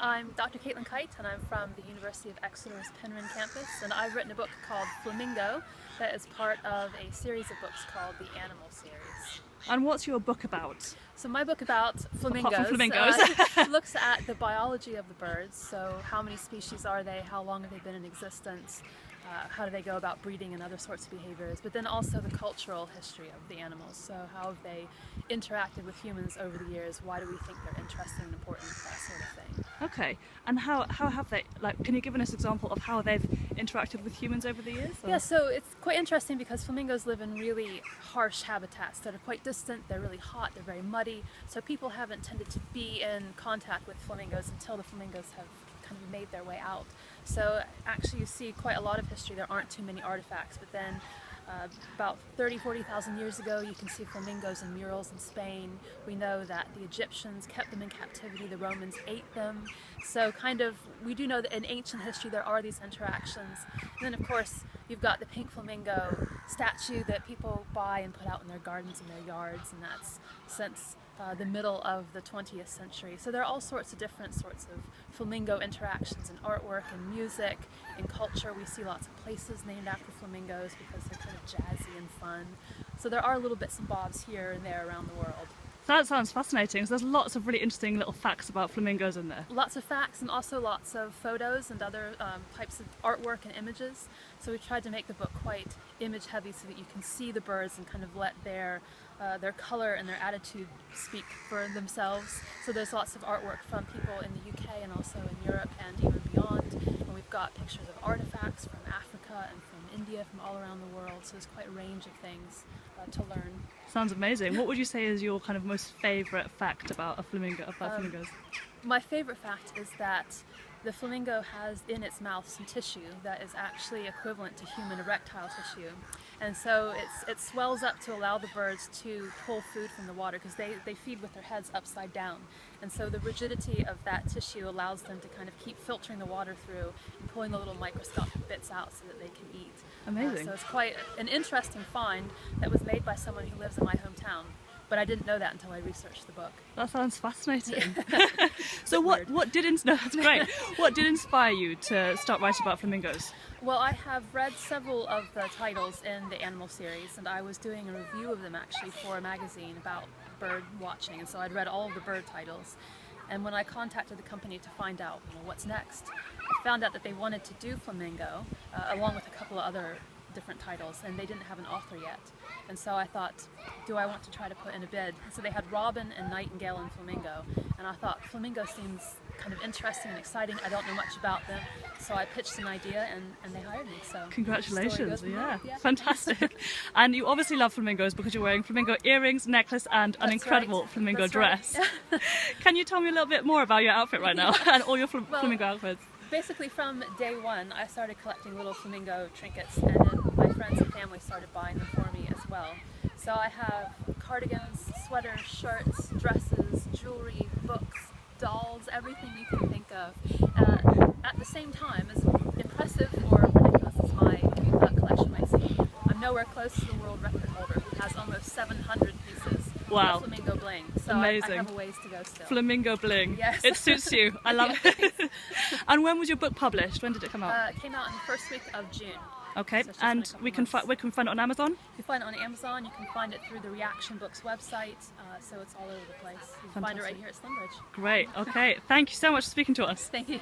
I'm Dr. Kight, and I'm from the University of Exeter's Penryn campus, and I've written a book called Flamingo that is part of a series of books called the Animal series. And what's your book about? So my book about flamingos, Apart from flamingos. Looks at the biology of the birds, so how many species are they, how long have they been in existence, how do they go about breeding and other sorts of behaviors, but then also the cultural history of the animals, so how have they interacted with humans over the years, why do we think they're interesting and important, that sort of thing. Okay, and how have they, like, can you give us an example of how they've interacted with humans over the years? Or? Yeah, so it's quite interesting because flamingos live in really harsh habitats that are quite distant, they're really hot, they're very muddy, so people haven't tended to be in contact with flamingos until the flamingos have kind of made their way out. So actually you see quite a lot of history, there aren't too many artifacts, but then about 40,000 years ago you can see flamingos in murals in Spain. We know that the Egyptians kept them in captivity, the Romans ate them. So kind of, we do know that in ancient history there are these interactions. And then of course you've got the pink flamingo statue that people buy and put out in their gardens and their yards, and that's since the middle of the 20th century. So there are all sorts of different sorts of flamingo interactions in artwork and music. In culture we see lots of places named after flamingos because they're kind of jazzy and fun. So there are little bits and bobs here and there around the world. That sounds fascinating. So there's lots of really interesting little facts about flamingos in there. Lots of facts and also lots of photos and other types of artwork and images. So we tried to make the book quite image heavy so that you can see the birds and kind of let their color and their attitude speak for themselves. So there's lots of artwork from people in the UK and also in Europe and even beyond. And we've got pictures of artifacts from Africa and from India, from all around the world. So there's quite a range of things to learn. Sounds amazing. What would you say is your kind of most favourite fact about flamingos? My favourite fact is that the flamingo has in its mouth some tissue that is actually equivalent to human erectile tissue. And so it swells up to allow the birds to pull food from the water because they feed with their heads upside down. And so the rigidity of that tissue allows them to kind of keep filtering the water through and pulling the little microscopic bits out so that they can eat. Amazing. So it's quite an interesting find that was made by someone who lives in my hometown. But I didn't know that until I researched the book. That sounds fascinating. Yeah. So what did no, that's great. What did inspire you to start writing about flamingos? Well, I have read several of the titles in the Animal series, and I was doing a review of them actually for a magazine about bird watching, and so I'd read all of the bird titles. And when I contacted the company to find out what's next, I found out that they wanted to do flamingo along with a couple of other different titles, and they didn't have an author yet. And so I thought, do I want to try to put in a bid? So they had robin and nightingale and flamingo, and I thought flamingo seems kind of interesting and exciting. I don't know much about them, so I pitched an idea and they hired me. So congratulations. Yeah, fantastic. And you obviously love flamingos because you're wearing flamingo earrings, necklace and an incredible flamingo dress. Right. Can you tell me a little bit more about your outfit right now and all your flamingo outfits? Basically from day one I started collecting little flamingo trinkets, and then my friends and family started buying them for me as well. So I have cardigans, sweaters, shirts, dresses, jewelry, books, dolls, everything you can think of. At the same time, as impressive or ridiculous as my collection might seem, I'm nowhere close to the world record holder who has almost 700 pieces of flamingo bling. So amazing. I have a ways to go still. Flamingo bling. Yes. It suits you. I love it. And when was your book published? When did it come out? It came out in the first week of June. Okay, so and we can find it on Amazon? You can find it on Amazon, you can find it through the Reaction Books website, so it's all over the place. You can find it right here at Slimbridge. Great, okay. Thank you so much for speaking to us. Thank you.